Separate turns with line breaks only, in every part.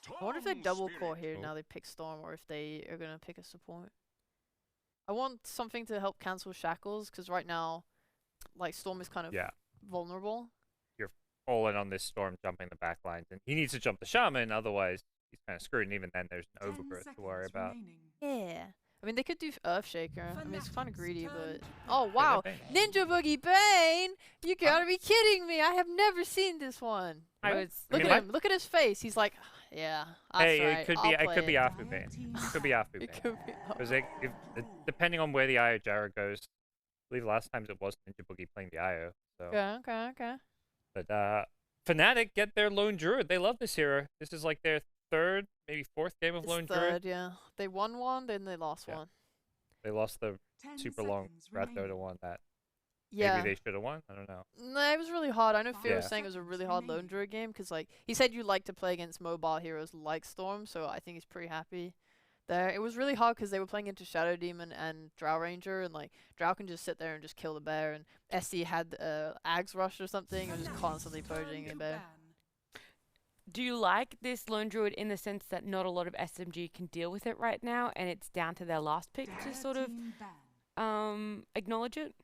I wonder if they double core here now they pick Storm, or if they are gonna pick a support. I want something to help cancel Shackles, because right now, like, Storm is kind of vulnerable.
You're all in on this Storm jumping the back lines, and he needs to jump the Shaman, otherwise he's kind of screwed, and even then there's an overgrowth to worry about.
Yeah. I mean, they could do Earthshaker. I mean, it's kind of greedy, but... Oh, wow! Ninja Boogie Bane! You gotta be kidding me! I have never seen this one! Look at him! Look at his face! He's like, yeah, that's
hey,
right.
it could be Afu Bane. It could be Afu Bane. Because depending on where the IO Gyro goes, I believe last time it was Ninja Boogie playing the IO. So.
Okay.
But Fnatic get their Lone Druid. They love this hero. This is like their third, maybe fourth game of Lone Druid.
Yeah. They won one, then they lost one.
They lost the super long Rat Dota one that maybe they should have won. I don't know.
No, it was really hard. I know Phil was saying it was a really hard Lone Druid game, because like he said you like to play against mobile heroes like Storm, so I think he's pretty happy there. It was really hard because they were playing into Shadow Demon and Drow Ranger, and like Drow can just sit there and just kill the bear, and SD had Ags Rush or something, and just constantly purging the bear.
Do you like this Lone Druid in the sense that not a lot of SMG can deal with it right now, and it's down to their last pick to sort of acknowledge it?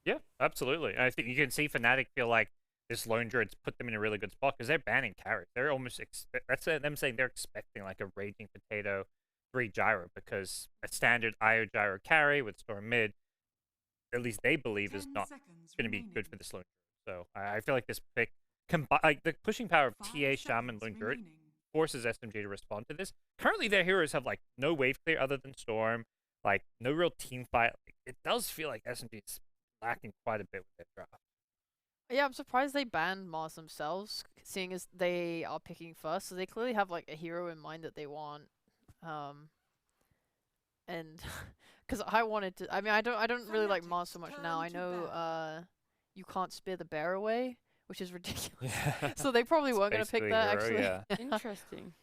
Yeah, absolutely. And I think you can see Fnatic feel like this Lone Druid's put them in a really good spot because they're banning carries. They're almost that's them saying they're expecting like a Raging Potato 3 Gyro, because a standard IO Gyro carry with Storm mid, at least they believe, is not going to be good for this Lone Druid. So I feel like this pick, like the pushing power of TA, Shaman, Lone Druid forces SMG to respond to this. Currently their heroes have like no wave clear other than Storm, like no real team fight. Like, it does feel like SMG is lacking quite a bit with their draft.
Yeah, I'm surprised they banned Mars themselves, seeing as they are picking first. So they clearly have like a hero in mind that they want. And because I wanted to, I mean, I don't really like Mars so much now. I know you can't spear the bear away, which is ridiculous. So they probably weren't gonna pick that actually.
Yeah.
Interesting.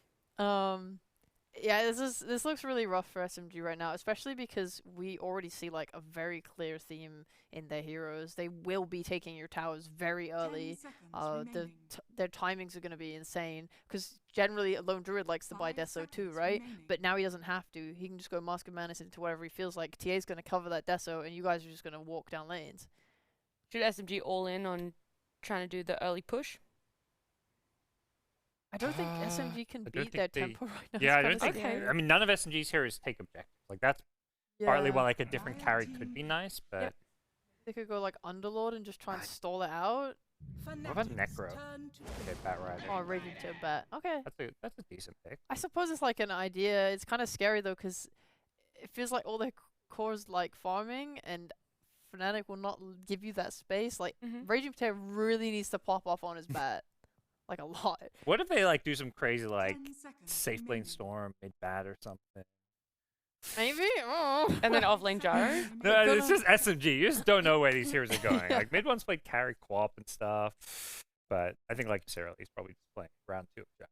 Yeah, this looks really rough for SMG right now, especially because we already see like a very clear theme in their heroes. They will be taking your towers very early. Their timings are going to be insane, because generally a Lone Druid likes to buy Deso too, right? But now he doesn't have to. He can just go Mask of Madness into whatever he feels like. TA's going to cover that Deso, and you guys are just going to walk down lanes.
Should SMG all in on trying to do the early push?
I don't think SMG can beat their tempo right now.
Yeah, I don't think. I mean, none of SMG's heroes take objectives. Like that's partly why like a different carry could be nice, but
they could go like Underlord and just try and stall it out.
What about Necro? Okay, Bat Rider.
Oh, Raging to a Bat. Okay.
That's a decent pick.
I suppose it's like an idea. It's kind of scary though, because it feels like all their cores like farming, and Fnatic will not give you that space. Like Raging Potato really needs to pop off on his bat. Like a lot.
What if they like do some crazy like safe lane Storm mid bat or something?
Maybe.
And then off lane Gyro?
No, it's just SMG. You just don't know where these heroes are going. Like mid one's played carry co-op and stuff, but I think like Sarah, he's probably just playing round 2 of Gyro.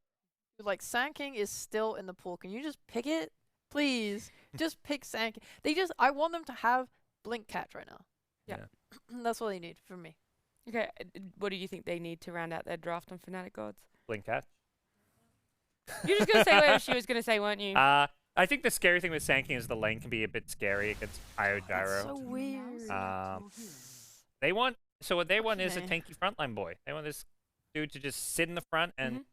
Like Sand King is still in the pool. Can you just pick it, please? Just pick Sand King. I want them to have Blink Catch right now.
Yeah.
That's what they need from me.
Okay, what do you think they need to round out their draft on Fnatic Gods?
Blink Catch.
You're just going to say whatever she was going to say, weren't you?
I think the scary thing with Sand King is the lane can be a bit scary against IO Gyro.
That's so weird.
What they want is a tanky frontline boy. They want this dude to just sit in the front and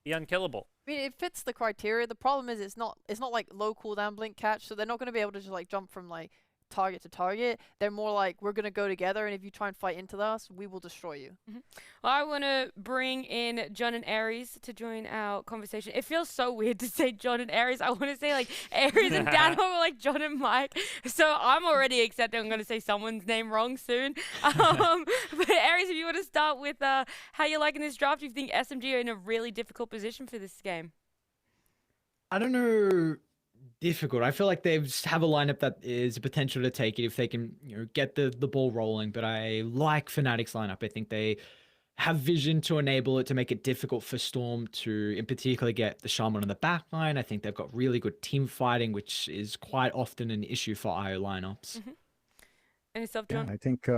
be unkillable.
I mean, it fits the criteria. The problem is it's not like low cooldown Blink Catch, so they're not going to be able to just like jump from like target to target. They're more like, we're gonna go together, and if you try and fight into us, we will destroy you.
Well, I want to bring in John and Aries to join our conversation. It feels so weird to say John and Aries. I want to say like Aries and Daniel, or like John and Mike. So I'm already accepting I'm going to say someone's name wrong soon. But Aries, if you want to start with how you're liking this draft, you think SMG are in a really difficult position for this game?
I don't know. Difficult. I feel like they have a lineup that is a potential to take it if they can, get the ball rolling. But I like Fnatic's lineup. I think they have vision to enable it to make it difficult for Storm to, in particular, get the Shaman on the back line. I think they've got really good team fighting, which is quite often an issue for IO lineups.
And yourself, John?
Yeah, I think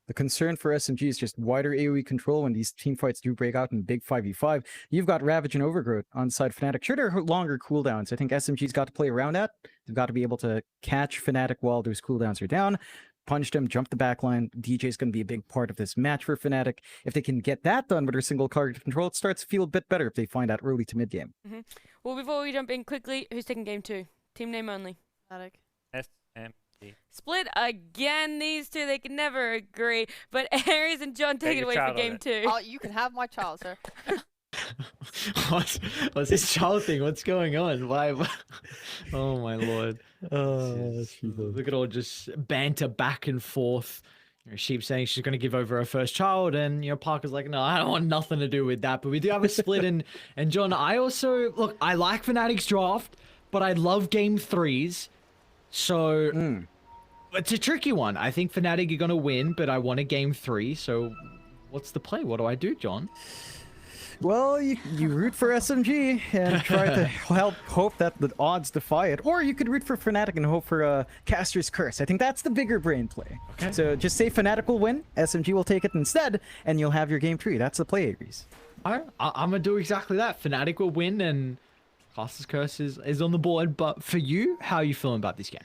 The concern for SMG is just wider AoE control when these team fights do break out in big 5v5. You've got Ravage and Overgrowth on side Fnatic. Sure, they're longer cooldowns. I think SMG's got to play around that. They've got to be able to catch Fnatic while those cooldowns are down, punch them, jump the backline. DJ is going to be a big part of this match for Fnatic. If they can get that done with their single target control, it starts to feel a bit better if they find that early to mid game.
Well, before we jump in quickly, who's taking game 2? Team name only.
Fnatic.
SMG.
Split again, these two, they can never agree. But Aries and John take it away for game 2.
Oh, you can have my child, sir.
What's this child thing? What's going on? Why? Oh my lord! Look at all just banter back and forth. Sheep saying she's going to give over her first child, and Parker's like, no, I don't want nothing to do with that. But we do have a split, and John, I also look. I like Fnatic's draft, but I love game 3s. So it's a tricky one. I think Fnatic are going to win, but I want a game 3. So what's the play? What do I do, John?
Well, you root for SMG and try to hope that the odds defy it. Or you could root for Fnatic and hope for Caster's Curse. I think that's the bigger brain play. Okay. So just say Fnatic will win, SMG will take it instead, and you'll have your game 3. That's the play, Aries.
I'm going to do exactly that. Fnatic will win, and Caster's Curse is on the board. But for you, how are you feeling about this game?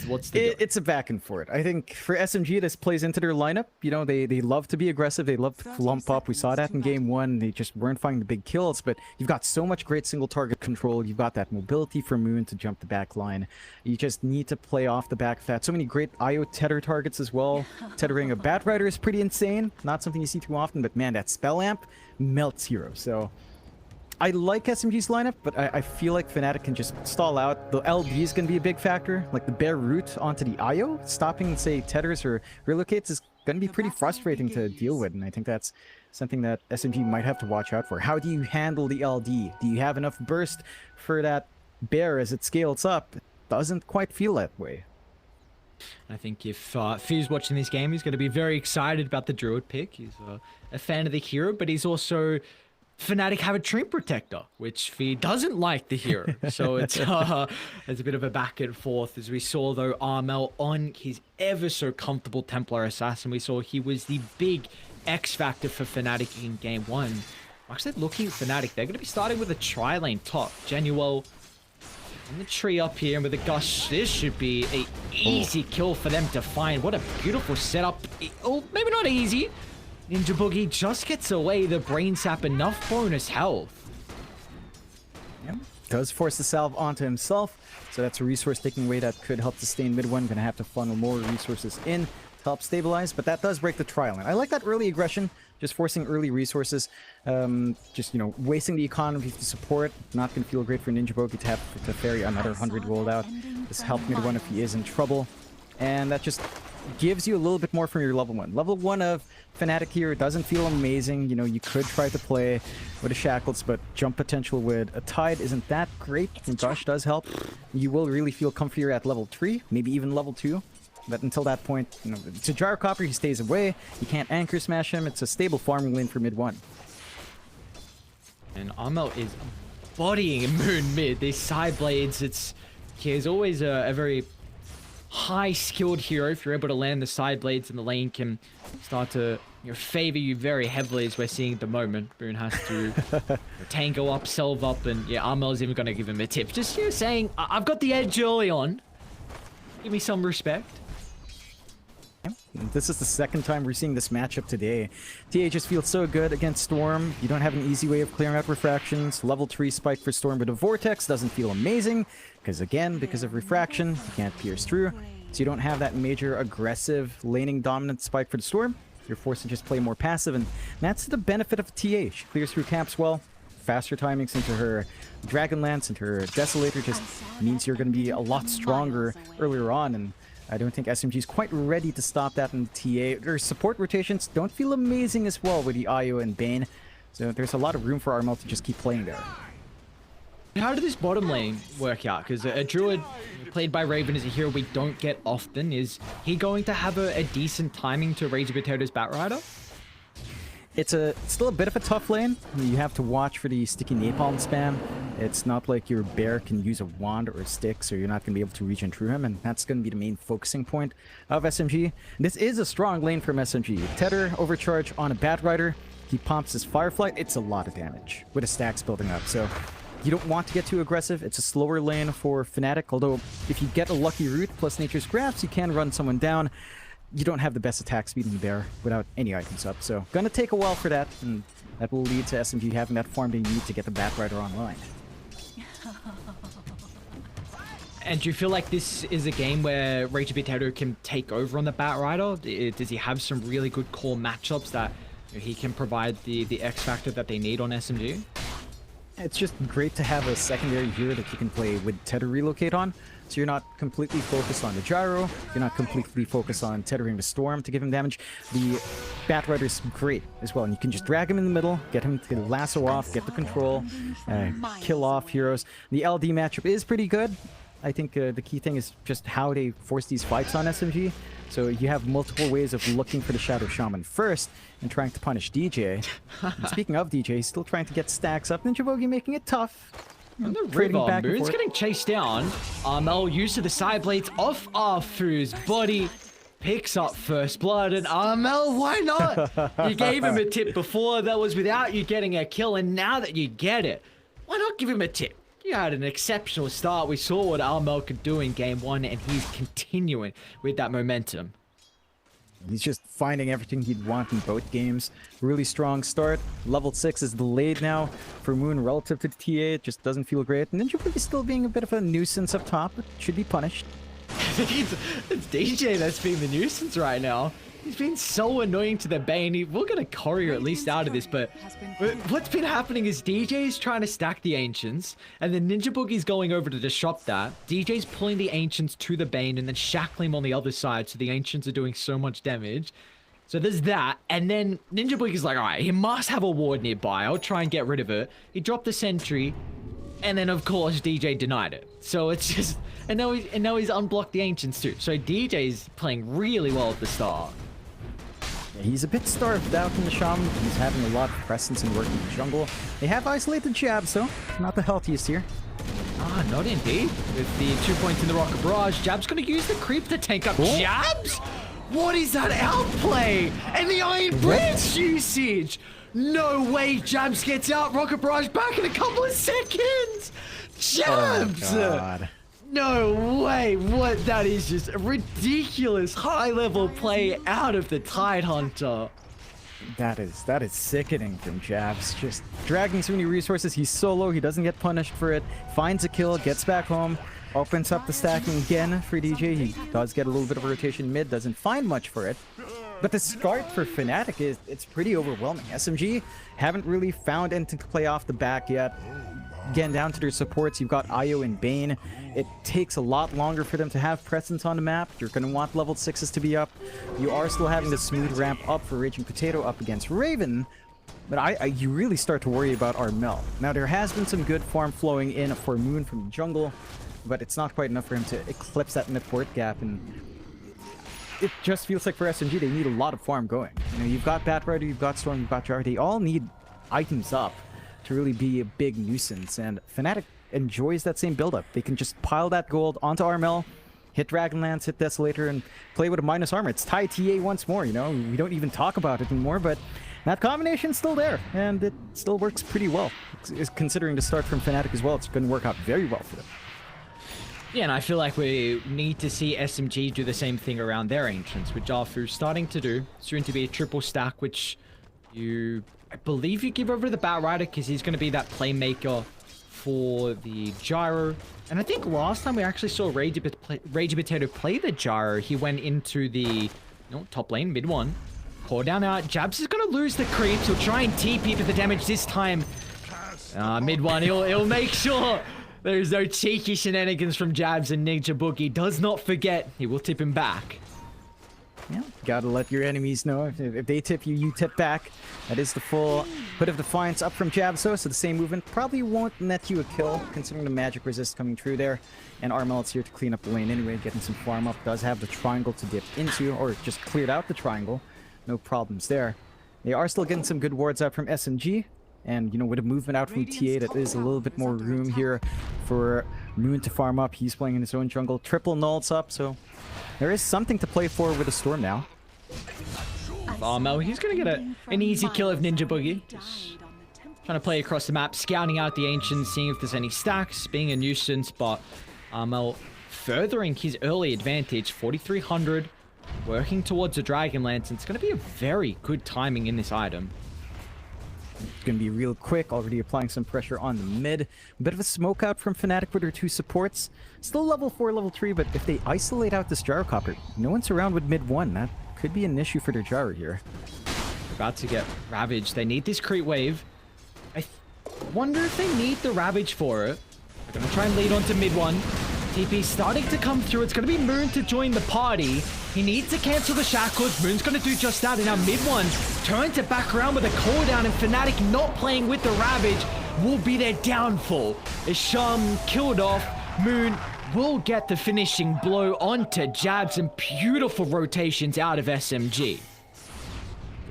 What's the
It's a back and forth. I think for SMG, this plays into their lineup. They love to be aggressive. They love to clump up. We saw that in game 1. They just weren't finding the big kills, but you've got so much great single target control. You've got that mobility for Moon to jump the back line. You just need to play off the back of that. So many great IO tether targets as well. Tethering a Bat Rider is pretty insane. Not something you see too often, but man, that spell amp melts heroes. So I like SMG's lineup, but I feel like Fnatic can just stall out. The LD is going to be a big factor. Like the bare route onto the IO, stopping, say, tethers or relocates is going to be pretty frustrating to deal with. And I think that's something that SMG might have to watch out for. How do you handle the LD? Do you have enough burst for that bear as it scales up? It doesn't quite feel that way.
I think if Few's watching this game, he's going to be very excited about the Druid pick. He's a fan of the hero, but he's also... Fnatic have a Treant Protector, which Fee doesn't like the hero. So it's a bit of a back and forth. As we saw, though, Armel on his ever so comfortable Templar Assassin, we saw he was the big X factor for Fnatic in game 1. Actually, looking at Fnatic, they're going to be starting with a tri-lane top. Genuel on the tree up here, and with a Gush, this should be an easy kill for them to find. What a beautiful setup. Oh, maybe not easy. Ninja Boogie just gets away the Brain Sap, enough bonus health.
Yep. Does force the salve onto himself, so that's a resource taking away that could help sustain mid one. Gonna have to funnel more resources in to help stabilize, but that does break the trial. And I like that early aggression, just forcing early resources, just, wasting the economy to support. Not gonna feel great for Ninja Boogie to have to ferry another 100 gold out. This helps mid one if he is in trouble, and that just gives you a little bit more from your level 1. Level 1 of Fnatic here doesn't feel amazing. You could try to play with a Shackles, but jump potential with a Tide isn't that great. And Gush does help. You will really feel comfier at level 3, maybe even level 2. But until that point, it's a Gyrocopter, he stays away. You can't anchor smash him. It's a stable farming lane for mid 1.
And Armel is bodying Moon mid. These side blades, he's always a very high skilled hero. If you're able to land the side blades, and the lane can start to favor you very heavily, as we're seeing at the moment. Boone has to tango up, salve up, and Armel's even going to give him a tip. Just saying, I've got the edge early on. Give me some respect.
This is the second time we're seeing this matchup today. TA just feels so good against Storm. You don't have an easy way of clearing out refractions. Level 3 spike for Storm with a Vortex doesn't feel amazing, because of refraction, you can't pierce through. So you don't have that major aggressive laning dominant spike for the Storm. You're forced to just play more passive, and that's the benefit of TA. She clears through camps well. Faster timings into her Dragonlance and her Desolator just means you're going to be a lot stronger earlier on, and I don't think SMG is quite ready to stop that in TA. Their support rotations don't feel amazing as well with the IO and Bane, so there's a lot of room for Armel to just keep playing there.
How did this bottom lane work out? Because a Druid played by Raven is a hero we don't get often. Is he going to have a decent timing to Razor Potato's Bat Rider?
It's still a bit of a tough lane. You have to watch for the sticky napalm spam. It's not like your bear can use a wand or a stick, so you're not going to be able to regen through him, and that's going to be the main focusing point of SMG. This is a strong lane from SMG. Tether overcharge on a Bat Rider. He pumps his Fireflight. It's a lot of damage with his stacks building up, so you don't want to get too aggressive. It's a slower lane for Fnatic, although if you get a lucky route plus Nature's Grasp, you can run someone down. You don't have the best attack speed in the bear without any items up, so gonna take a while for that, and that will lead to SMG having that farm they need to get the Bat Rider online.
And do you feel like this is a game where Rage Potato can take over on the Bat Rider? Does he have some really good core matchups that he can provide the X factor that they need on SMG?
It's just great to have a secondary hero that you can play with Tether Relocate on. So you're not completely focused on the Gyro, you're not completely focused on tethering the Storm to give him damage. The Bat Rider is great as well, and you can just drag him in the middle, get him to lasso off, get the control, kill off heroes. The LD matchup is pretty good. I think the key thing is just how they force these fights on SMG. So you have multiple ways of looking for the Shadow Shaman first and trying to punish DJ. And speaking of DJ, he's still trying to get stacks up. Ninja Bogey making it tough.
And the river, Moon's getting chased down. Armel use of the side blades off Arfu's body. Picks up first blood, and Armel, why not? You gave him a tip before that was without you getting a kill, and now that you get it, why not give him a tip? You had an exceptional start. We saw what Armel could do in game 1, and he's continuing with that momentum.
He's just finding everything he'd want in both games. Really strong start. Level 6 is delayed now for Moon relative to the TA. It just doesn't feel great. And Ninja Boogie still being a bit of a nuisance up top, but should be punished.
It's DJ that's being the nuisance right now. He's been so annoying to the Bane. We're going to courier at least out of this, but what's been happening is DJ's trying to stack the Ancients, and then Ninja Boogie's going over to disrupt that. DJ's pulling the Ancients to the Bane and then shackling him on the other side, so the Ancients are doing so much damage. So there's that, and then Ninja Boogie's like, alright, he must have a ward nearby. I'll try and get rid of it. He dropped the sentry, and then of course DJ denied it. So it's just, and now he's unblocked the Ancients too. So DJ's playing really well at the start.
He's a bit starved out in the Shaman. He's having a lot of presence and working in the jungle. They have isolated Jabs, so not the healthiest here.
Ah, not indeed. With the 2 points in the Rocket Barrage, Jab's going to use the creep to tank up Jabs? What is that outplay? And the Iron Blitz usage! No way Jabs gets out. Rocket Barrage back in a couple of seconds! Jabs!
Oh, God.
No way! What? That is just a ridiculous high-level play out of the Tidehunter.
That is sickening from Jabs. Just dragging so many resources. He's solo. He doesn't get punished for it. Finds a kill. Gets back home. Opens up the stacking again for DJ. He does get a little bit of a rotation mid. Doesn't find much for it. But the start for Fnatic it's pretty overwhelming. SMG haven't really found anything to play off the back yet. Again, down to their supports, you've got Io and Bane. It takes a lot longer for them to have presence on the map. You're going to want level 6s to be up. You are still having the smooth ramp up for Raging Potato up against Raven. But you really start to worry about Armel. Now, there has been some good farm flowing in for Moon from the jungle, but it's not quite enough for him to eclipse that mid-port gap. And it just feels like for SMG, they need a lot of farm going. You know, you've got Bat Rider, you've got Storm, you've got Jar. They all need items up to really be a big nuisance, and Fnatic enjoys that same build-up. They can just pile that gold onto Armel, hit Dragonlance, hit Desolator, and play with a minus armor. It's tie TA once more, you know? We don't even talk about it anymore, but that combination's still there, and it still works pretty well. Considering the start from Fnatic as well, it's going to work out very well for them.
Yeah, and I feel like we need to see SMG do the same thing around their Ancients, which Arfu's starting to do. Soon to be a triple stack, which I believe you give over to the Bat Rider because he's going to be that playmaker for the Gyro. And I think last time we actually saw Rage Potato play the Gyro, he went into the top lane, mid one. Core down out. Jabs is going to lose the creeps. He'll try and TP for the damage this time. Mid one, he'll make sure there's no cheeky shenanigans from Jabs, and Ninja Boogie does not forget. He will tip him back.
Yeah, gotta let your enemies know. If they tip you, you tip back. That is the full Hood of Defiance up from Jabso, so the same movement probably won't net you a kill, considering the magic resist coming through there. And Armel's here to clean up the lane anyway, getting some farm up. Does have the triangle to dip into, or just cleared out the triangle. No problems there. They are still getting some good wards out from SMG. And, you know, with a movement out from TA, that is a little bit more room here for Moon to farm up. He's playing in his own jungle. Triple nulls up, so there is something to play for with the Storm now.
Mel, he's going to get an easy kill of Ninja Boogie. Just trying to play across the map, scouting out the Ancients, seeing if there's any stacks, being a nuisance, but Mel furthering his early advantage, 4,300, working towards a Dragonlance, and it's going to be a very good timing in this item.
It's going to be real quick, already applying some pressure on the mid. A bit of a smoke out from Fnatic with their 2 supports. Still level 4, level 3, but if they isolate out this Gyrocopter, no one's around with mid 1. That could be an issue for their Gyro here.
About to get Ravaged. They need this creep wave. I wonder if they need the Ravage for it. They're going to try and lead onto mid 1. TP starting to come through. It's going to be Moon to join the party. He needs to cancel the shackles. Moon's going to do just that. And now mid 1 turns it back around with a cooldown. And Fnatic not playing with the Ravage will be their downfall. As Sham killed off, Moon will get the finishing blow onto Jabs, and beautiful rotations out of SMG.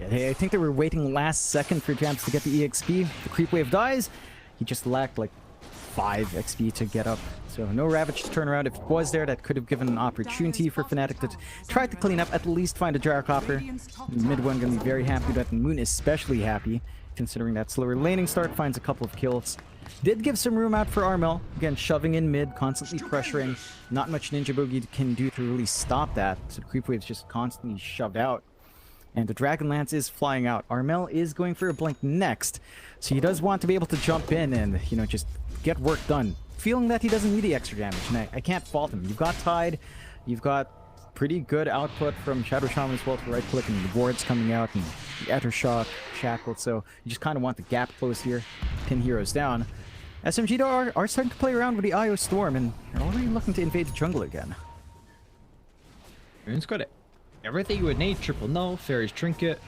Yeah, I think they were waiting last second for Jabs to get the EXP. The creep wave dies. He just lacked like 5 XP to get up. So no Ravage to turn around. If it was there, that could have given an opportunity for Fnatic to try to clean up, at least find a Gyrocopter. Mid 1 gonna be very happy with that, and Moon especially happy, considering that slower laning start, finds a couple of kills. Did give some room out for Armel. Again, shoving in mid, constantly pressuring. Not much Ninja Boogie can do to really stop that. So the creep wave's just constantly shoved out. And the Dragonlance is flying out. Armel is going for a blink next. So he does want to be able to jump in and, you know, just get work done. Feeling that he doesn't need the extra damage. And I can't fault him. You've got Tide. You've got pretty good output from Shadow Shaman as well for right click, and the wards coming out, and the Ettershock, Shackled. So you just kind of want the gap closed here. Pin heroes down. SMG are starting to play around with the IO Storm, and they're already looking to invade the jungle again.
Moon's got it. Everything you would need. Triple null, Fairy's Trinket.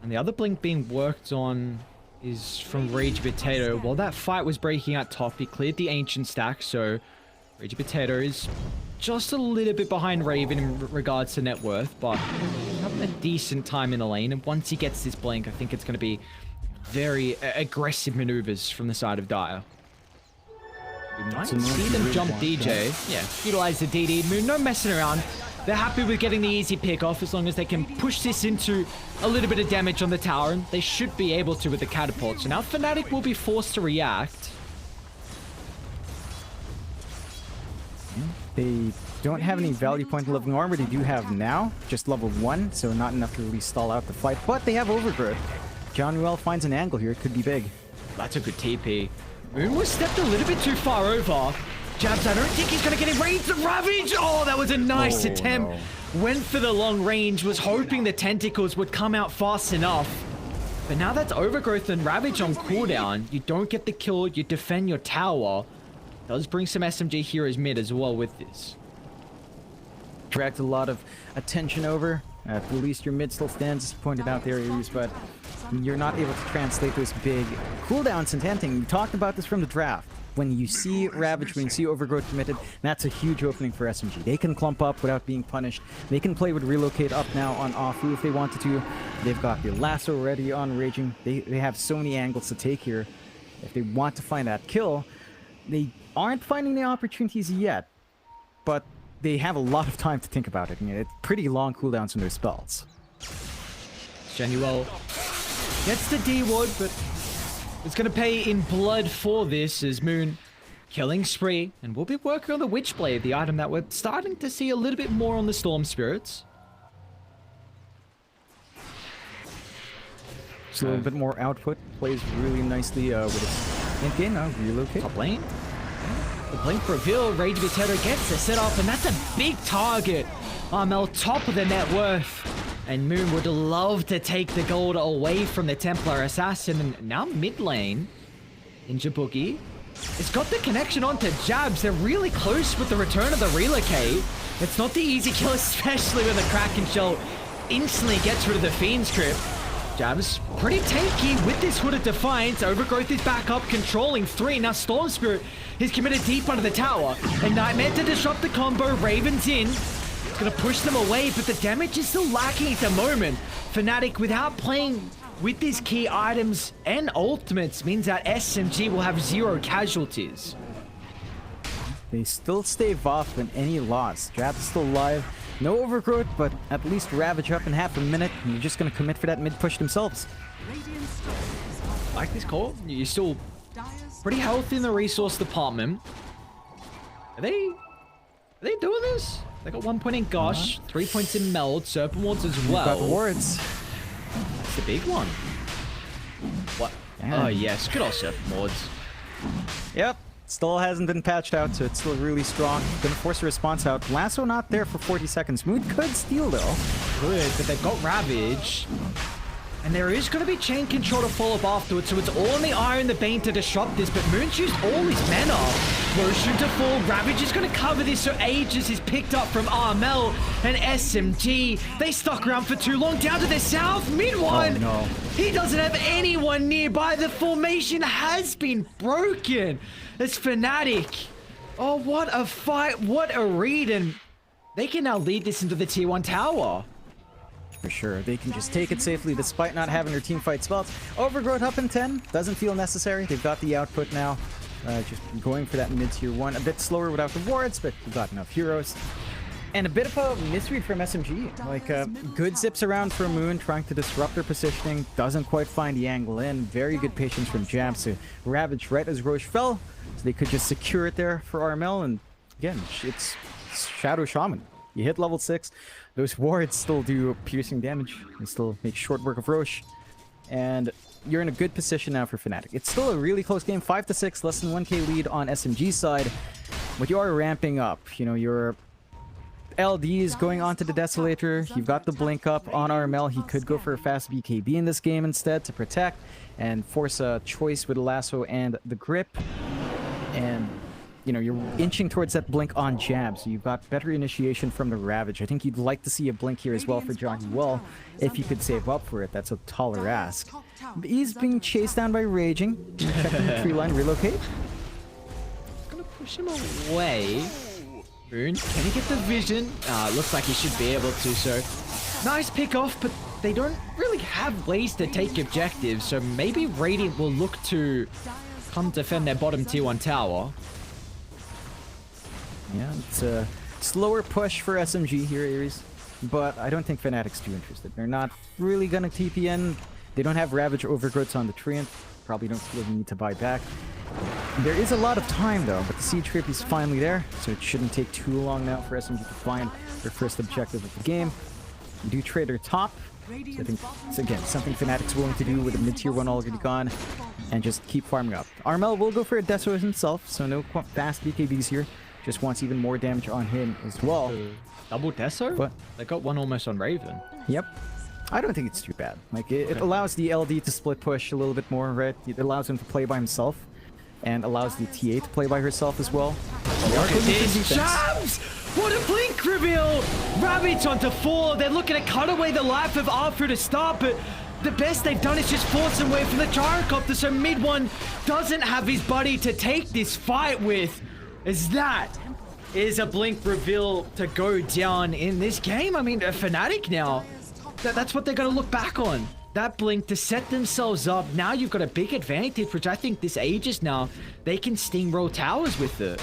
And the other blink being worked on is from Rage Potato. While that fight was breaking out top, he cleared the Ancient stack, so Rage Potato is just a little bit behind Raven in regards to net worth, but having a decent time in the lane. And once he gets this blink, I think it's going to be very aggressive maneuvers from the side of Dire. We might see them jump DJ. Yeah, utilize the DD. Moon, no messing around. They're happy with getting the easy pick off as long as they can push this into a little bit of damage on the tower, and they should be able to with the catapult. So now Fnatic will be forced to react.
They don't have any value point living armor. They do have now just level 1, so not enough to really stall out the fight, but they have Overgrowth. John finds an angle here. It could be big.
That's a good TP. Moon was stepped a little bit too far over. Jabs, I don't think he's going to get him. Reads the Ravage. Oh, that was a nice attempt. No. Went for the long range. Was hoping the tentacles would come out fast enough. But now that's Overgrowth and Ravage on cooldown. You don't get the kill. You defend your tower. Does bring some SMG heroes mid as well with this.
Dragged a lot of attention over. At least your mid still stands, as pointed out there, Aries, but you're not able to translate those big cooldowns into anything. We talked about this from the draft. When you see Ravage, when you see Overgrowth committed, that's a huge opening for SMG. They can clump up without being punished. They can play with Relocate up now on Afu if they wanted to. They've got the lasso ready on Raging. They have so many angles to take here. If they want to find that kill, they aren't finding the opportunities yet, but they have a lot of time to think about it. I mean, it's pretty long cooldowns on their spells.
Genuel gets the D-ward, but it's going to pay in blood for this as Moon killing spree, and we'll be working on the Witchblade, the item that we're starting to see a little bit more on the Storm Spirits.
Just a little bit more output. Plays really nicely with its in-game now. Relocate.
Top lane. The blink reveal. Rage Potato gets the set off, and that's a big target. Armel top of the net worth. And Moon would love to take the gold away from the Templar Assassin. And now mid lane, Ninja Boogie has got the connection onto Jabs. They're really close with the return of the relocate. It's not the easy kill, especially when the Kraken Shell instantly gets rid of the Fiend's Crypt. Jabs pretty tanky with this Hood of Defiance. Overgrowth is back up, controlling 3. Now Storm Spirit is committed deep under the tower. A Nightmare to disrupt the combo. Raven's in. It's going to push them away, but the damage is still lacking at the moment. Fnatic, without playing with these key items and ultimates, means that SMG will have 0 casualties.
They still stave off in any loss. Jab's still alive. No overgrowth, but at least Ravage up in half a minute. And you're just going to commit for that mid push themselves.
Like this call, you're still pretty healthy in the resource department. Are they doing this? They got 1 point in Gush, 3 points in Meld, Serpent Wards as well.
Got wards.
That's the big one. What?
Yeah.
Oh yes, good old Serpent Wards.
Yep. Still hasn't been patched out, so it's still really strong. Gonna force a response out. Lasso not there for 40 seconds. Moon could steal though.
Good, but they've got Ravage. And there is going to be chain control to follow up afterwards, so it's all on the Eye and the Bane to disrupt this, but Moon's used all his mana. Motion to fall, Ravage is going to cover this, so Aegis is picked up from RML and SMG. They stuck around for too long, down to the south, mid one.
Oh, no.
He doesn't have anyone nearby, the formation has been broken. It's Fnatic. Oh, what a fight, what a read, and they can now lead this into the tier 1 tower.
For sure. They can just take it safely despite not having their team fight spells. Overgrowth up in 10. Doesn't feel necessary. They've got the output now. Just going for that mid-tier 1. A bit slower without the wards, but we've got enough heroes. And a bit of a misread from SMG. Like, good zips around for Moon, trying to disrupt their positioning. Doesn't quite find the angle in. Very good patience from Jabs to Ravage right as Roche fell. So they could just secure it there for RML. And again, it's Shadow Shaman. You hit level 6. Those wards still do piercing damage. They still make short work of Roche. And you're in a good position now for Fnatic. It's still a really close game. 5-6, less than 1k lead on SMG's side. But you are ramping up. You know, your LD is going on to the Desolator. You've got the blink up on RML. He could go for a fast BKB in this game instead to protect and force a choice with the lasso and the grip. And you know, you're inching towards that blink on Jab, so you've got better initiation from the Ravage. I think you'd like to see a blink here as well for Johnny Well, if you could save up for it. That's a taller ask. He's being chased down by Raging. Checking the tree line, relocate.
Gonna push him away. Boone, can he get the vision? Looks like he should be able to, so nice pick off, but they don't really have ways to take objectives, so maybe Radiant will look to come defend their bottom tier 1 tower.
Yeah, it's a slower push for SMG here, Ares. But I don't think Fnatic's too interested. They're not really gonna TP in. They don't have Ravage overgrowths on the Treant. Probably don't feel the need to buy back. There is a lot of time though, but the Siege Trip is finally there, so it shouldn't take too long now for SMG to find their first objective of the game. You do trade their top. So I think it's, again, something Fnatic's willing to do with a mid-tier 1 already gone, and just keep farming up. RML will go for a Deso himself, so no fast BKBs here. Just wants even more damage on him as well.
Double Deso?
But
they got one almost on Raven.
Yep. I don't think it's too bad. Like, it allows the LD to split push a little bit more, right? It allows him to play by himself, and allows the TA to play by herself as well.
Look at this, Jabs! What a blink reveal! Ravage onto 4. They're looking to cut away the life of Arthur to start, but the best they've done is just force him away from the Gyrocopter, so mid 1 doesn't have his buddy to take this fight with. As that is a blink reveal to go down in this game. I mean, a Fnatic now, that's what they're going to look back on. That blink to set themselves up. Now you've got a big advantage, which I think this Aegis now, they can steamroll towers with it.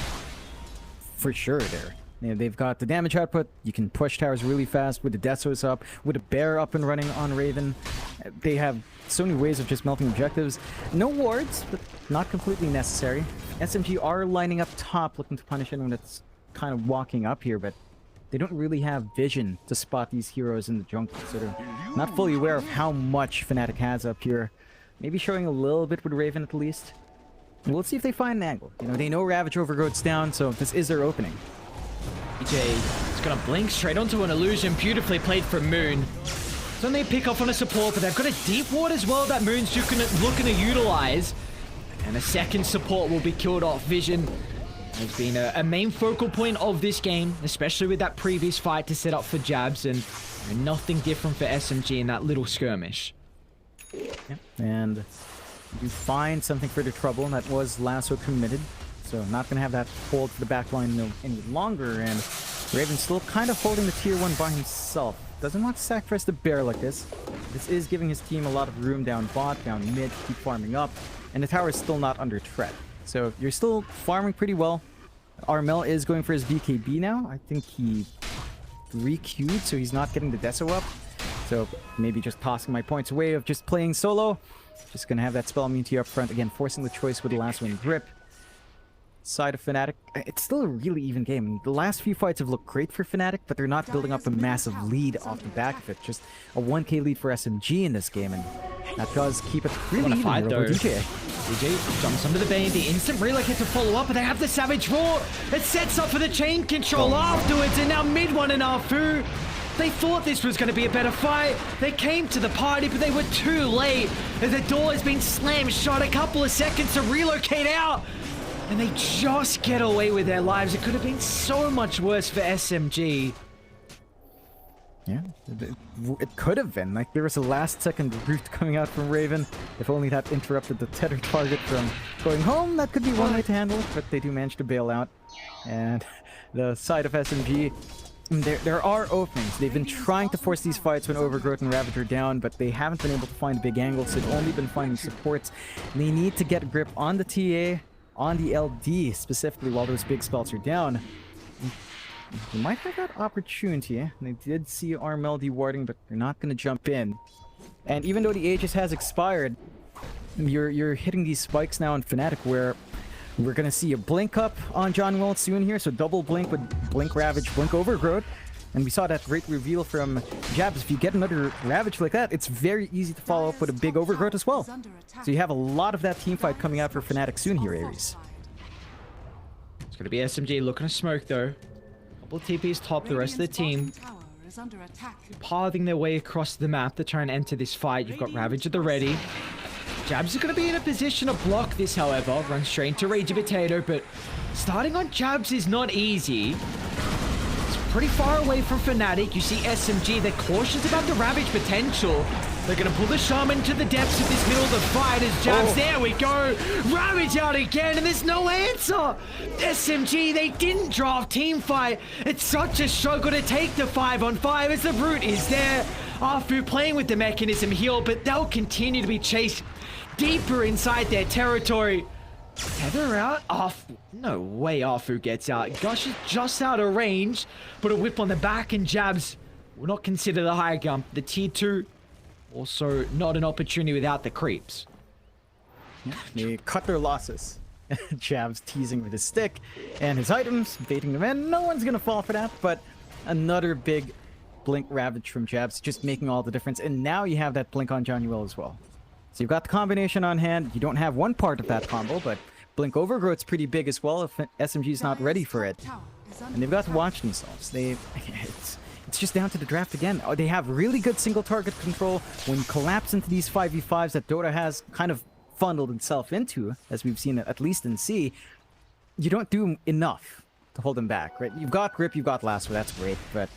For sure there. Yeah, they've got the damage output. You can push towers really fast with the Desos up, with a Bear up and running on Raven. They have so many ways of just melting objectives. No wards, but not completely necessary. SMG are lining up top, looking to punish anyone that's kind of walking up here, but they don't really have vision to spot these heroes in the jungle, so they're not fully aware of how much Fnatic has up here. Maybe showing a little bit with Raven at least. And we'll see if they find an angle. You know, they know Ravage Overgrowth's down, so this is their opening.
EJ is going to blink straight onto an illusion. Beautifully played from Moon. So they pick off on a support, but they've got a deep ward as well that Moon's looking to utilize. And a second support will be killed off. Vision has been a main focal point of this game, especially with that previous fight to set up for Jabs, and nothing different for SMG in that little skirmish.
Yep. And you find something for the trouble, and that was Lasso committed. So not going to have that hold for the backline any longer, and Raven still kind of holding the tier 1 by himself. Doesn't want to sacrifice the bear like this. This is giving his team a lot of room down bot, down mid, to keep farming up. And the tower is still not under threat. So you're still farming pretty well. Armel is going for his BKB now. I think he re-queued, so he's not getting the Deso up. So maybe just tossing my points away of just playing solo. Just gonna have that spell immunity up front. Again, forcing the choice with the last one grip. Side of Fnatic, it's still a really even game. The last few fights have looked great for Fnatic, but they're not building up a massive lead off the back of it. Just a 1k lead for SMG in this game, and that does keep it really even.
Fight, though.
DJ
jumps under the bane, the instant relocate to follow up, but they have the Savage Roar. It sets up for the chain control afterwards, and now mid one and Afu. They thought this was going to be a better fight. They came to the party, but they were too late. The door has been slammed shut, a couple of seconds to relocate out. And they just get away with their lives. It could have been so much worse for SMG.
Yeah, it could have been. Like, there was a last-second root coming out from Raven. If only that interrupted the tether target from going home, that could be one way to handle it. But they do manage to bail out. And the side of SMG, there are openings. They've been trying to force these fights when Overgrowth and Ravager down, but they haven't been able to find big angles. They've only been finding supports. They need to get a grip on the TA, on the LD specifically, while those big spells are down. They might have that opportunity. They did see Armel dewarding, but they're not going to jump in. And even though the Aegis has expired, you're hitting these spikes now in Fnatic where we're going to see a blink up on John Will soon here. So double blink with blink Ravage, blink Overgrowth. And we saw that great reveal from Jabs. If you get another Ravage like that, it's very easy to follow up with a big Overgrowth as well. So you have a lot of that team fight coming out for Fnatic soon here, Ares.
It's going to be SMG looking to smoke, though. Couple of TPs top, the rest of the team pathing their way across the map to try and enter this fight. You've got Ravage at the ready. Jabs are going to be in a position to block this, however. Run straight into Rage Potato, but starting on Jabs is not easy. Pretty far away from Fnatic. You see SMG, they're cautious about the Ravage potential. They're going to pull the Shaman to the depths of this middle of the fight as Jabs, there we go. Ravage out again, and there's no answer. SMG, they didn't draft team fight. It's such a struggle to take the 5-on-5 as the root is there. Afu playing with the mechanism heal, but they'll continue to be chased deeper inside their territory. Tether out? Afu. No way Afu gets out. Gush is just out of range. Put a whip on the back and Jabs will not consider the high jump. The tier 2 also not an opportunity without the creeps.
Yeah, they cut their losses. Jabs teasing with his stick and his items, baiting them in. No one's gonna fall for that, but another big blink Ravage from Jabs, just making all the difference. And now you have that blink on Johnny as well. So you've got the combination on hand. You don't have one part of that combo, but blink Overgrowth's pretty big as well if SMG's not ready for it. And they've got to watch themselves. It's just down to the draft again. They have really good single target control. When you collapse into these 5v5s that Dota has kind of funneled itself into, as we've seen at least in C, you don't do enough to hold them back, right? You've got grip, you've got lasso, that's great, but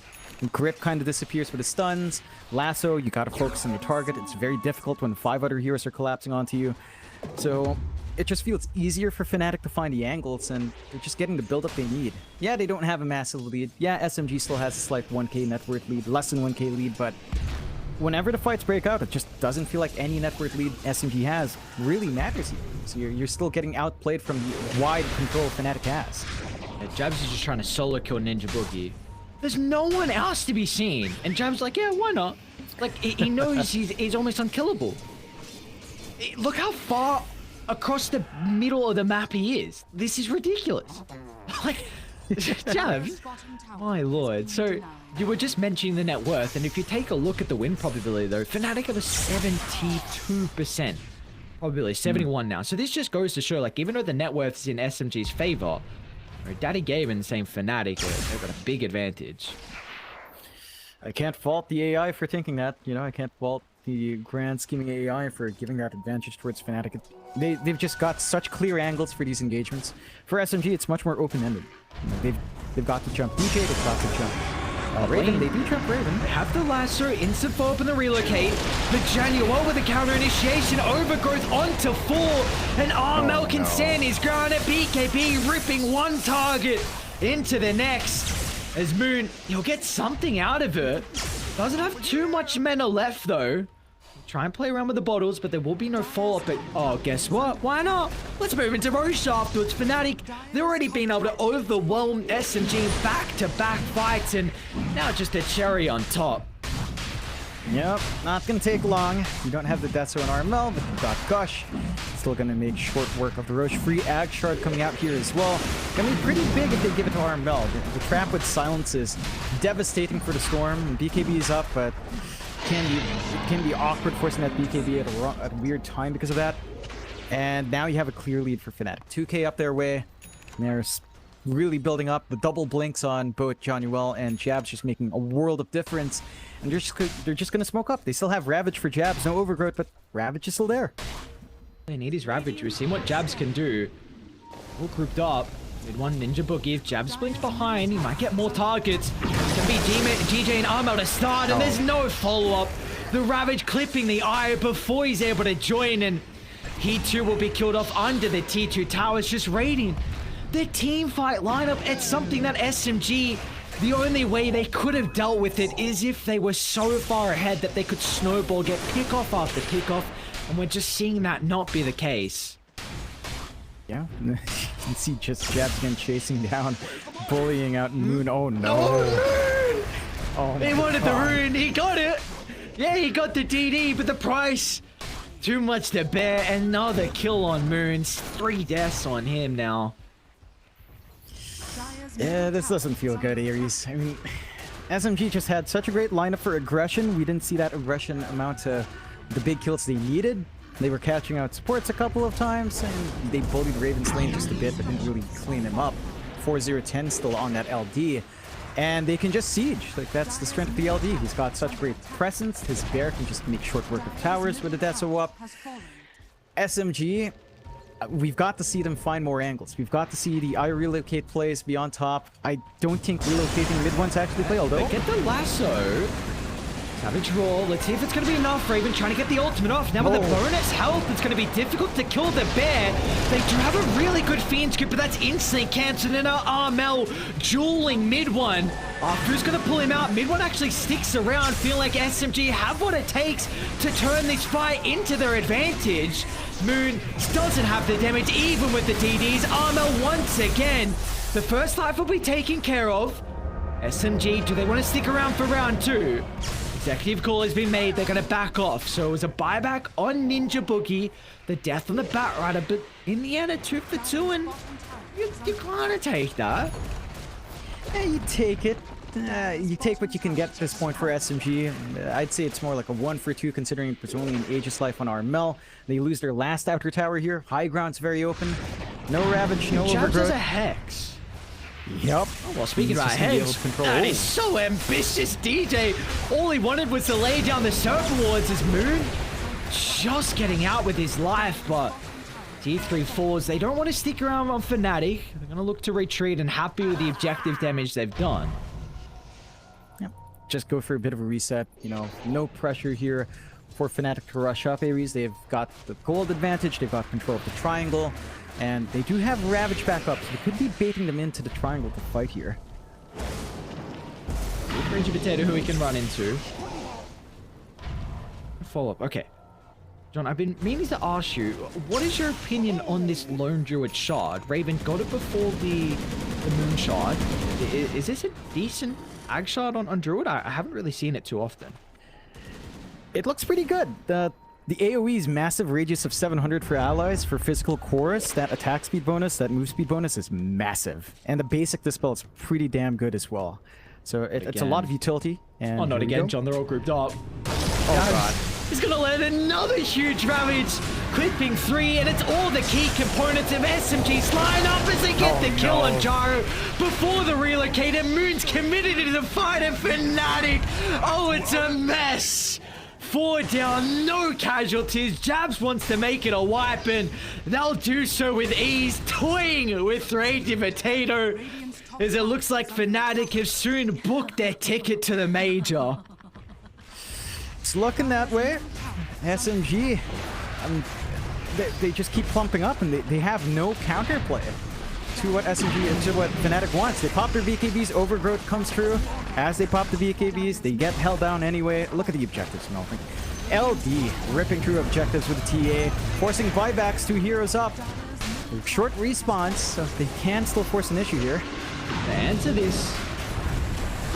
grip kind of disappears with the stuns. Lasso, you gotta focus on your target. It's very difficult when 5 other heroes are collapsing onto you. So it just feels easier for Fnatic to find the angles, and they're just getting the build-up they need. Yeah, they don't have a massive lead. Yeah, SMG still has a slight 1k net worth lead, less than 1k lead, but whenever the fights break out, it just doesn't feel like any net worth lead SMG has really matters here. So you're still getting outplayed from the wide control Fnatic has.
Yeah, Jabs is just trying to solo kill Ninja Boogie. There's no one else to be seen. And Jabs like, yeah, why not? Like, he knows he's almost unkillable. Look how far across the middle of the map he is. This is ridiculous. Like, Jabs, my lord. So, you were just mentioning the net worth, and if you take a look at the win probability, though, Fnatic have a 72% probability, 71 now. So this just goes to show, like, even though the net worth is in SMG's favor, Daddy Gabe and the same Fnatic, they've got a big advantage.
I can't fault the AI for thinking that. You know, I can't fault the grand scheming AI for giving that advantage towards Fnatic. They've just got such clear angles for these engagements. For SMG, it's much more open-ended. You know, they've got to jump DJ, they've got to jump Raven. They do jump Raven.
They have the lasso, instant follow-up and the relocate. But Januel with the counter initiation, Overgrowth onto 4. And Armel can stand his ground at BKB, ripping one target into the next. As Moon, he'll get something out of it. Doesn't have too much mana left though. Try and play around with the bottles, but there will be no follow-up. But, oh, guess what? Why not? Let's move into Roche afterwards. Fnatic, they've already been able to overwhelm SMG back-to-back fights, and now just a cherry on top.
Yep, not gonna take long. You don't have the Deso and RML, but you've got Gush. Still gonna make short work of the Roche. Free Ag Shard coming out here as well. Gonna be pretty big if they give it to RML. The trap with Silence is devastating for the Storm. BKB is up, but it can be awkward forcing that BKB at a weird time because of that. And now you have a clear lead for Fnatic. 2K up their way. And they're really building up. The double blinks on both Johnuel and Jabs just making a world of difference. And they're just going to smoke up. They still have Ravage for Jabs. No Overgrowth, but Ravage is still there.
They need his Ravage. We've seen what Jabs can do. All grouped up. With one Ninja Boogie. If Jabs blinks behind, he might get more targets. It's going to be GJ and Armel to start, and there's no follow-up. The Ravage clipping the eye before he's able to join, and he too will be killed off under the T2 towers, just raiding the team fight lineup. It's something that SMG, the only way they could have dealt with it is if they were so far ahead that they could snowball, get pick-off after pick-off, and we're just seeing that not be the case.
Yeah, you can see just Jabs again chasing down, bullying out Moon. Oh no!
Oh, he wanted the rune, he got it! Yeah, he got the DD, but the price! Too much to bear. Another kill on Moons. 3 deaths on him now.
Yeah, this doesn't feel good, Ares. I mean, SMG just had such a great lineup for aggression. We didn't see that aggression amount to the big kills they needed. They were catching out supports a couple of times, and they bullied Raven's lane just a bit, but didn't really clean him up. 4-0-10 still on that LD. And they can just siege. Like, that's the strength of the LD. He's got such great presence. His bear can just make short work of towers with the Deso up. SMG, we've got to see them find more angles. We've got to see the I relocate plays be on top. I don't think relocating mid ones actually play, although...
They get the lasso. Savage roll. Let's see if it's going to be enough. Raven trying to get the ultimate off. Now with the bonus health, it's going to be difficult to kill the bear. They do have a really good fiend scoop, but that's instantly cancelled. And Armel dueling mid one. Who's going to pull him out? Mid one actually sticks around, feeling like SMG have what it takes to turn this fight into their advantage. Moon doesn't have the damage, even with the DDs. Armel once again. The first life will be taken care of. SMG, do they want to stick around for round 2? Executive call has been made. They're going to back off. So it was a buyback on Ninja Boogie, the death on the Batrider, but in the end, a 2 for 2, and you kind of take that.
Yeah, you take it. You take what you can get at this point for SMG. I'd say it's more like a 1 for 2, considering there's only an Aegis life on Armel. They lose their last outer tower here. High ground's very open. No Ravage, no
Jabs
Overgrowth.
has a Hex.
Yep.
Oh, well, speaking about heads, that is so ambitious, DJ. All he wanted was to lay down the Serpent Wards as Moon just getting out with his life, but T3 falls. They don't want to stick around on Fnatic. They're going to look to retreat and happy with the objective damage they've done.
Yep. Just go for a bit of a reset. You know, no pressure here for Fnatic to rush up Ares. They've got the gold advantage. They've got control of the triangle. And they do have Ravage back up, so they could be baiting them into the triangle to fight here.
Rangy Potato who we can run into. Follow-up, okay. John, I've been meaning to ask you, what is your opinion on this Lone Druid shard? Raven got it before the Moon shard. Is this a decent Ag shard on Druid? I haven't really seen it too often.
It looks pretty good. The AoE's massive radius of 700 for allies, for physical chorus, that attack speed bonus, that move speed bonus is massive. And the basic dispel is pretty damn good as well. So it's a lot of utility. And
oh, not again, John. They're all grouped up.
Oh, God.
He's going to land another huge Ravage. Clipping 3, and it's all the key components of SMG's lineup as they get the kill on Jaro. Before the relocator, Moon's committed to the fight of Fnatic. Oh, it's a mess. 4 down, no casualties. Jabs wants to make it a wipe, and they'll do so with ease, toying with Rangy Potato, as it looks like Fnatic have soon booked their ticket to the major.
It's looking that way. SMG, they just keep plumping up, and they have no counterplay. to what SMG, to what Fnatic wants. They pop their BKBs, overgrowth comes through. As they pop the BKBs, they get held down anyway. Look at the objectives melting. LD ripping through objectives with the TA, forcing buybacks, 2 heroes up. Short respawns, so they can still force an issue here.
The answer this.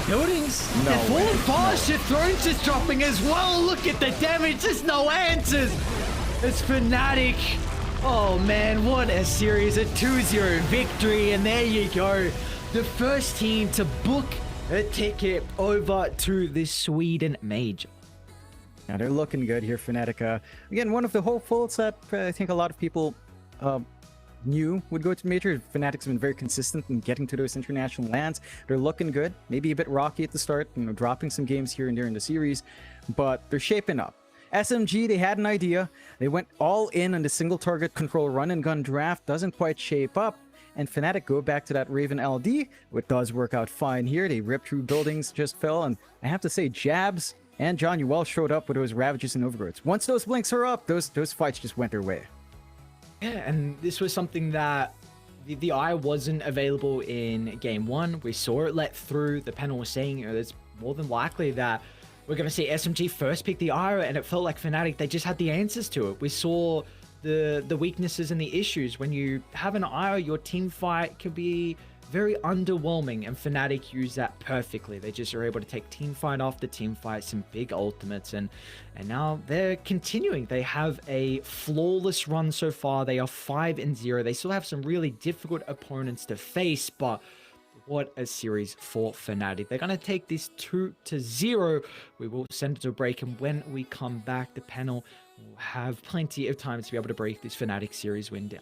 Buildings,
No
they're falling
way.
fast, your thrones is dropping as well. Look at the damage, there's no answers. It's Fnatic. Oh man, what a series, a 2-0 victory, and there you go. The first team to book a ticket over to the Sweden Major.
Now they're looking good here, Fnatic. Again, one of the hopefuls that I think a lot of people knew would go to Major. Fnatic's been very consistent in getting to those international lands. They're looking good. Maybe a bit rocky at the start, dropping some games here and there in the series, but they're shaping up. SMG, they had an idea. They went all in on the single target control run and gun draft. Doesn't quite shape up. And Fnatic go back to that Raven LD, which does work out fine here. They ripped through buildings, just fell. And I have to say, Jabs and John, you well showed up with those Ravages and Overgrowths. Once those blinks are up, those fights just went their way.
Yeah, and this was something that the eye wasn't available in game 1. We saw it let through. The panel was saying it's more than likely that we're going to see SMG first pick the eye, and it felt like Fnatic, they just had the answers to it. We saw the weaknesses and the issues. When you have an eye, your team fight can be very underwhelming, and Fnatic use that perfectly. They just are able to take team fight after team fight, some big ultimates, and now they're continuing. They have a flawless run so far. They are 5-0. They still have some really difficult opponents to face, but what a series for Fnatic. They're going to take this 2-0. We will send it to a break, and when we come back, the panel will have plenty of time to be able to break this Fnatic series win down.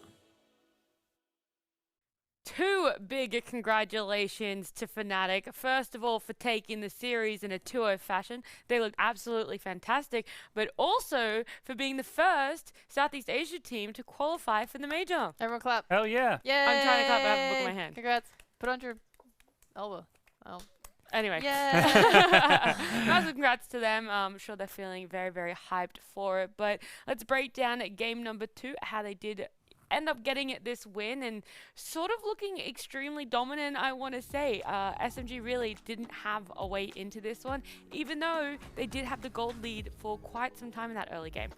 2 big congratulations to Fnatic. First of all, for taking the series in a 2-0 fashion. They looked absolutely fantastic, but also for being the first Southeast Asia team to qualify for the major.
Everyone clap.
Hell yeah.
Yay!
I'm trying to clap, but I have a book in my hand.
Congrats. Put on your elbow. Oh.
Anyway,
Yeah.
massive congrats to them. I'm sure they're feeling very, very hyped for it. But let's break down game number 2, how they did end up getting this win and sort of looking extremely dominant, I want to say. SMG really didn't have a way into this one, even though they did have the gold lead for quite some time in that early game.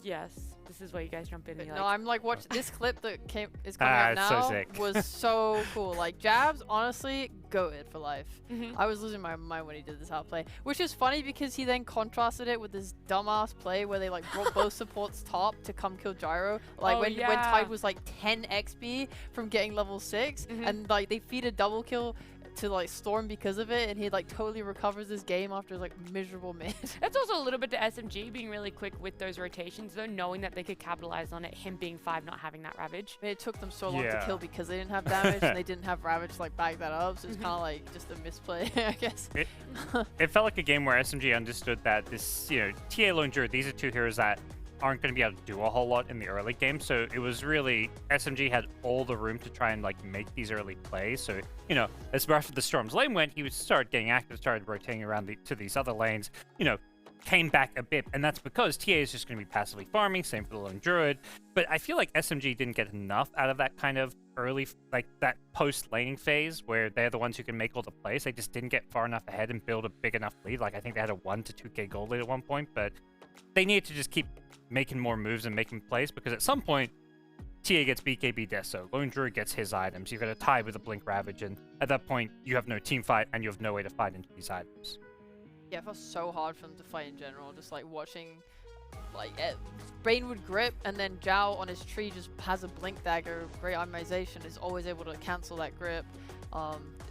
Yes, this is where you guys jump in and you're
No,
like,
I'm like, watch this clip that is coming out
it's so
now
sick.
was so cool. Like, Jabs, honestly, goated for life.
Mhm.
I was losing my mind when he did this outplay, which is funny because he then contrasted it with this dumbass play where they like brought both supports top to come kill Gyro. Like
Oh,
when
yeah.
Tide was like 10 XP from getting level 6,
Mhm.
and like they feed a double kill to like Storm because of it, and he like totally recovers this game after like miserable mid.
That's also a little bit to SMG being really quick with those rotations, though, knowing that they could capitalize on it, him being 5, not having that Ravage.
I mean, it took them so long to
Yeah.
kill because they didn't have damage and they didn't have Ravage to like back that up, so it's kind of like just a misplay, I guess.
It felt like a game where SMG understood that this, TA Lone Druid, these are 2 heroes that aren't going to be able to do a whole lot in the early game. So it was really, SMG had all the room to try and like make these early plays. So, as after the Storm's lane went, he would start getting active, started rotating around to these other lanes, came back a bit. And that's because TA is just going to be passively farming, same for the Lone Druid. But I feel like SMG didn't get enough out of that kind of early, like that post-laning phase where they're the ones who can make all the plays. They just didn't get far enough ahead and build a big enough lead. Like I think they had a 1 to 2k gold lead at one point, but they needed to just keep making more moves and making plays, because at some point TA gets BKB Deso, Lone Druid gets his items, you've got a tie with a Blink Ravage, and at that point you have no team fight and you have no way to fight into these items.
Yeah, it felt so hard for them to fight in general, just like watching like Bane would grip and then Zhao on his tree just has a blink dagger, great itemization, is always able to cancel that grip.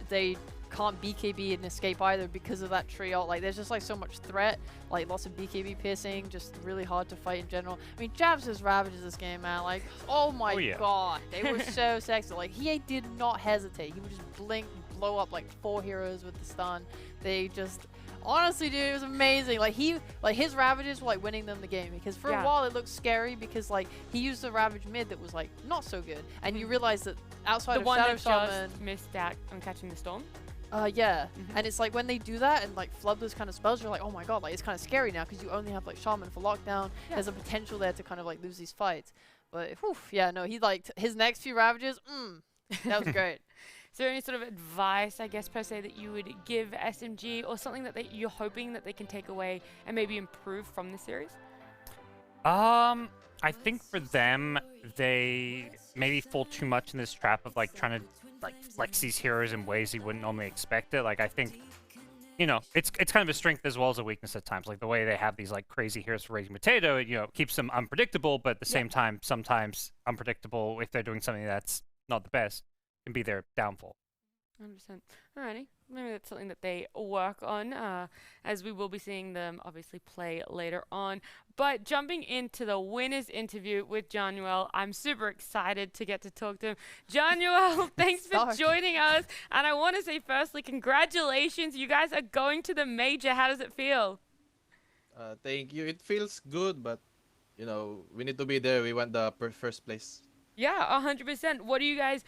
They can't BKB and escape either because of that tree ult. Like there's just like so much threat, like lots of BKB piercing, just really hard to fight in general. I mean, Jabs just ravages this game, man. Like, oh my god, they were so sexy. Like he did not hesitate. He would just blink, blow up like 4 heroes with the stun. They just, honestly, dude, it was amazing. Like his ravages were like winning them the game, because for a while it looked scary because like he used a ravage mid that was like not so good, and you realize that outside
The
of
one
Shadow
that
Shaman,
just missed out on catching the Storm.
yeah, and it's like when they do that and like flub those kind of spells, you're like, oh my god, like it's kind of scary now because you only have like Shaman for lockdown. There's a potential there to kind of like lose these fights. But whew, yeah, no, he liked his next few Ravages. That was great.
Is there any sort of advice, I guess, per se, that you would give SMG, or something that you're hoping that they can take away and maybe improve from the series?
I think for them, they maybe fall too much in this trap of like trying to like flex these heroes in ways you wouldn't normally expect it. Like I think, you know, it's kind of a strength as well as a weakness at times. Like the way they have these like crazy heroes for Raging Potato, it, you know, keeps them unpredictable, but at the same time, sometimes unpredictable if they're doing something that's not the best can be their downfall.
100%. Alrighty. Maybe that's something that they work on, as we will be seeing them obviously play later on. But jumping into the winners interview with Johnuel, I'm super excited to get to talk to him. Johnuel, thanks for joining us. And I want to say firstly, congratulations. You guys are going to the major. How does it feel?
Thank you. It feels good, but you know, we need to be there. We want the first place.
Yeah, 100%. What are you guys,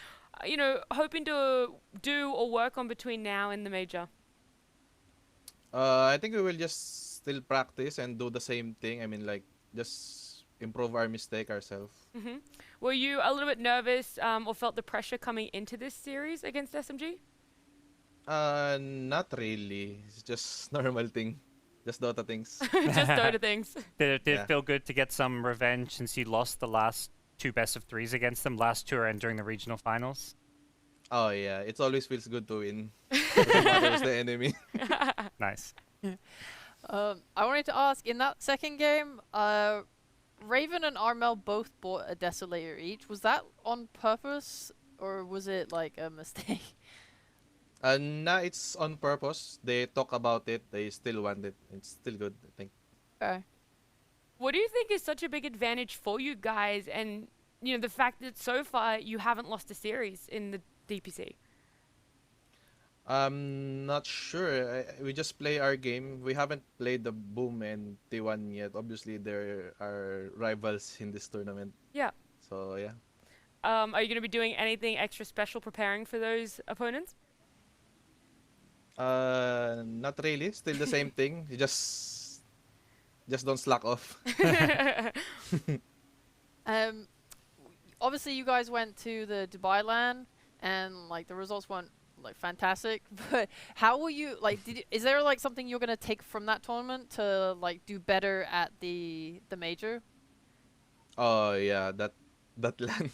you know, hoping to do or work on between now and the major?
I think we will just still practice and do the same thing. I mean, like, just improve our mistake ourselves.
Were you a little bit nervous or felt the pressure coming into this series against SMG?
Not really. It's just normal thing. Just Dota things.
Just Dota things.
Did it feel good to get some revenge since you lost the last 2 best-of-3s against them last tour and during the regional finals?
Oh yeah, it always feels good to win. Doesn't matter who's the enemy.
Nice.
I wanted to ask, in that second game, Raven and Armel both bought a Desolator each. Was that on purpose, or was it like a mistake?
Nah, it's on purpose. They talk about it. They still want it. It's still good, I think.
Okay.
What do you think is such a big advantage for you guys, and you know the fact that so far you haven't lost a series in the DPC?
I'm not sure. We just play our game. We haven't played the Boom and T1 yet. Obviously, there are rivals in this tournament.
Yeah.
So yeah.
Are you going to be doing anything extra special preparing for those opponents?
Not really. Still the same thing. You just don't slack off.
Obviously you guys went to the Dubai LAN and like the results weren't like fantastic, but how will you like is there like something you're gonna take from that tournament to like do better at the major?
Oh yeah, that LAN.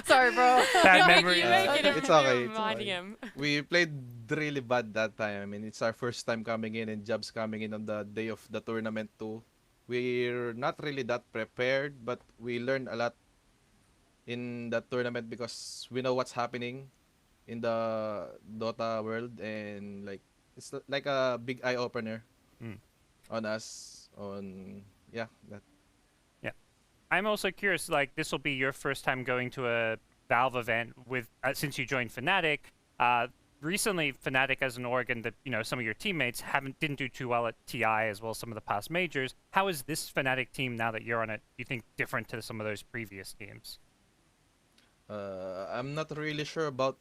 sorry bro.
Bad memory.
It's okay.
Reminding him.
We played really bad that time. I mean, it's our first time coming in and Jobs coming in on the day of the tournament too. We're not really that prepared, but we learned a lot in that tournament because we know what's happening in the Dota world, and like it's like a big eye opener on us. That.
Yeah, I'm also curious. Like, this will be your first time going to a Valve event with since you joined Fnatic. Recently, Fnatic as an org, and you know some of your teammates didn't do too well at TI as well as some of the past majors. How is this Fnatic team now that you're on it? Do you think different to some of those previous teams?
I'm not really sure about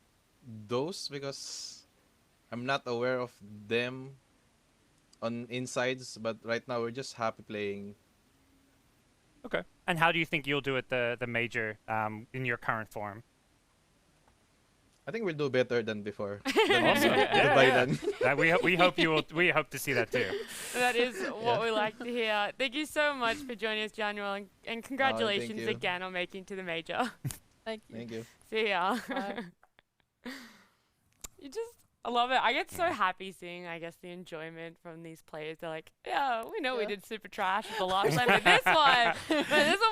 those because I'm not aware of them on insides. But right now we're just happy playing.
Okay. And how do you think you'll do at the major in your current form?
I think we'll do better than before.
We hope you will. We hope to see that too.
That is what we like to hear. Thank you so much for joining us, Johnuel, and congratulations again on making to the major.
Thank you.
Thank you.
See ya. I love it. I get so
Yeah.
happy seeing, I guess, the enjoyment from these players. They're like, yeah, we know we did super trash the last time, but this one we're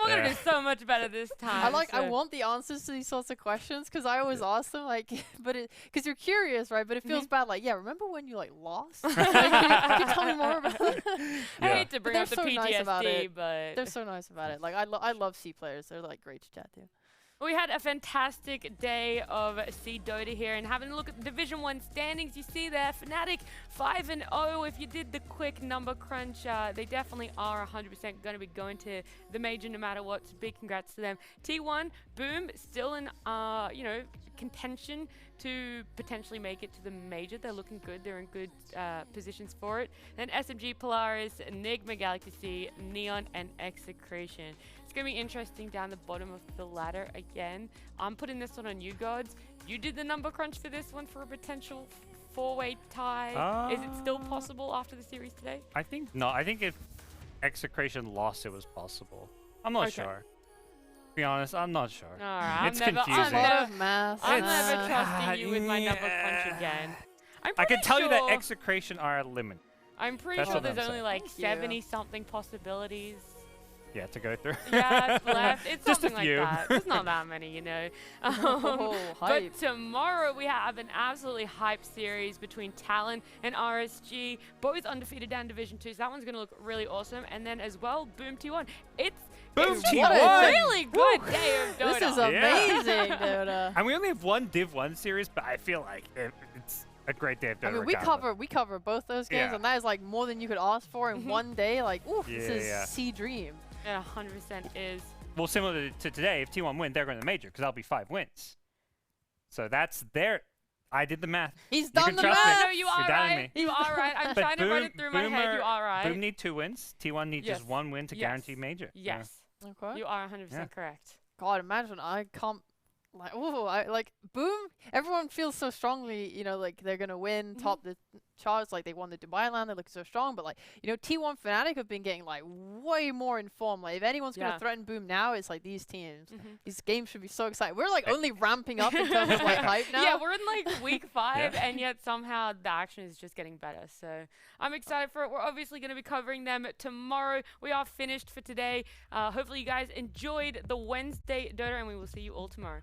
going to do so much better this time.
I want the answers to these sorts of questions because I always ask them, like, because you're curious, right? But it feels bad, like, yeah, remember when you, like, lost? Like, can you tell me more about it?
I hate to bring up the
so
PTSD,
nice about it.
but...
They're so nice about it. Like, I love C players. They're, like, great to chat to.
We had a fantastic day of C Dota here, and having a look at the Division 1 standings, you see there, Fnatic 5-0. If you did the quick number crunch, they definitely are 100% going to be going to the major no matter what, so big congrats to them. T1, Boom, still in, contention to potentially make it to the major. They're looking good. They're in good positions for it. Then SMG, Polaris, Enigma, Galaxy, Neon, and Execration. It's going to be interesting down the bottom of the ladder again. I'm putting this one on you, Gods. You did the number crunch for this one for a potential 4-way tie. Is it still possible after the series today?
I think if Execration lost, it was possible. I'm not sure. To be honest, I'm not sure.
Alright,
it's confusing.
I'm never trusting you with my number crunch again.
I can tell you that Execration are eliminated.
I'm pretty sure there's only like 70-something possibilities.
Yeah, to go through.
Yeah, left. It's
just
something
a few.
like that. It's not that many, you know. But tomorrow we have an absolutely hype series between Talon and RSG, both undefeated down Division 2. So that one's going to look really awesome. And then as well, Boom T1. It's
T1.
a really good day of Dota.
This is amazing, Dota.
And we only have one Div 1 series, but I feel like it's a great day of Dota.
I mean, we cover both those games, and that is like more than you could ask for in one day. Like, ooh, this is C dream.
It 100% is.
Well, similar to today, if T1 win, they're going to the major because that'll be 5 wins. So that's their. I did the math.
He's done the math.
No, you are right. You are right. I'm trying to run it through my head. You are right.
Boom need 2 wins. T1 need just 1 win to guarantee major.
Yes.
Okay.
You are 100% correct.
God, imagine I can't. Like, Boom. Everyone feels so strongly, you know, like they're gonna win, top the charts, like they won the Dubai land, they look so strong. But like, you know, T1 Fnatic have been getting like way more informed. Like, if anyone's gonna threaten Boom now, it's like these teams. These games should be so exciting. We're like only ramping up in terms of like hype now.
Yeah, we're in like week 5, and yet somehow the action is just getting better. So I'm excited for it. We're obviously gonna be covering them tomorrow. We are finished for today. Hopefully you guys enjoyed the Wednesday Dota, and we will see you all tomorrow.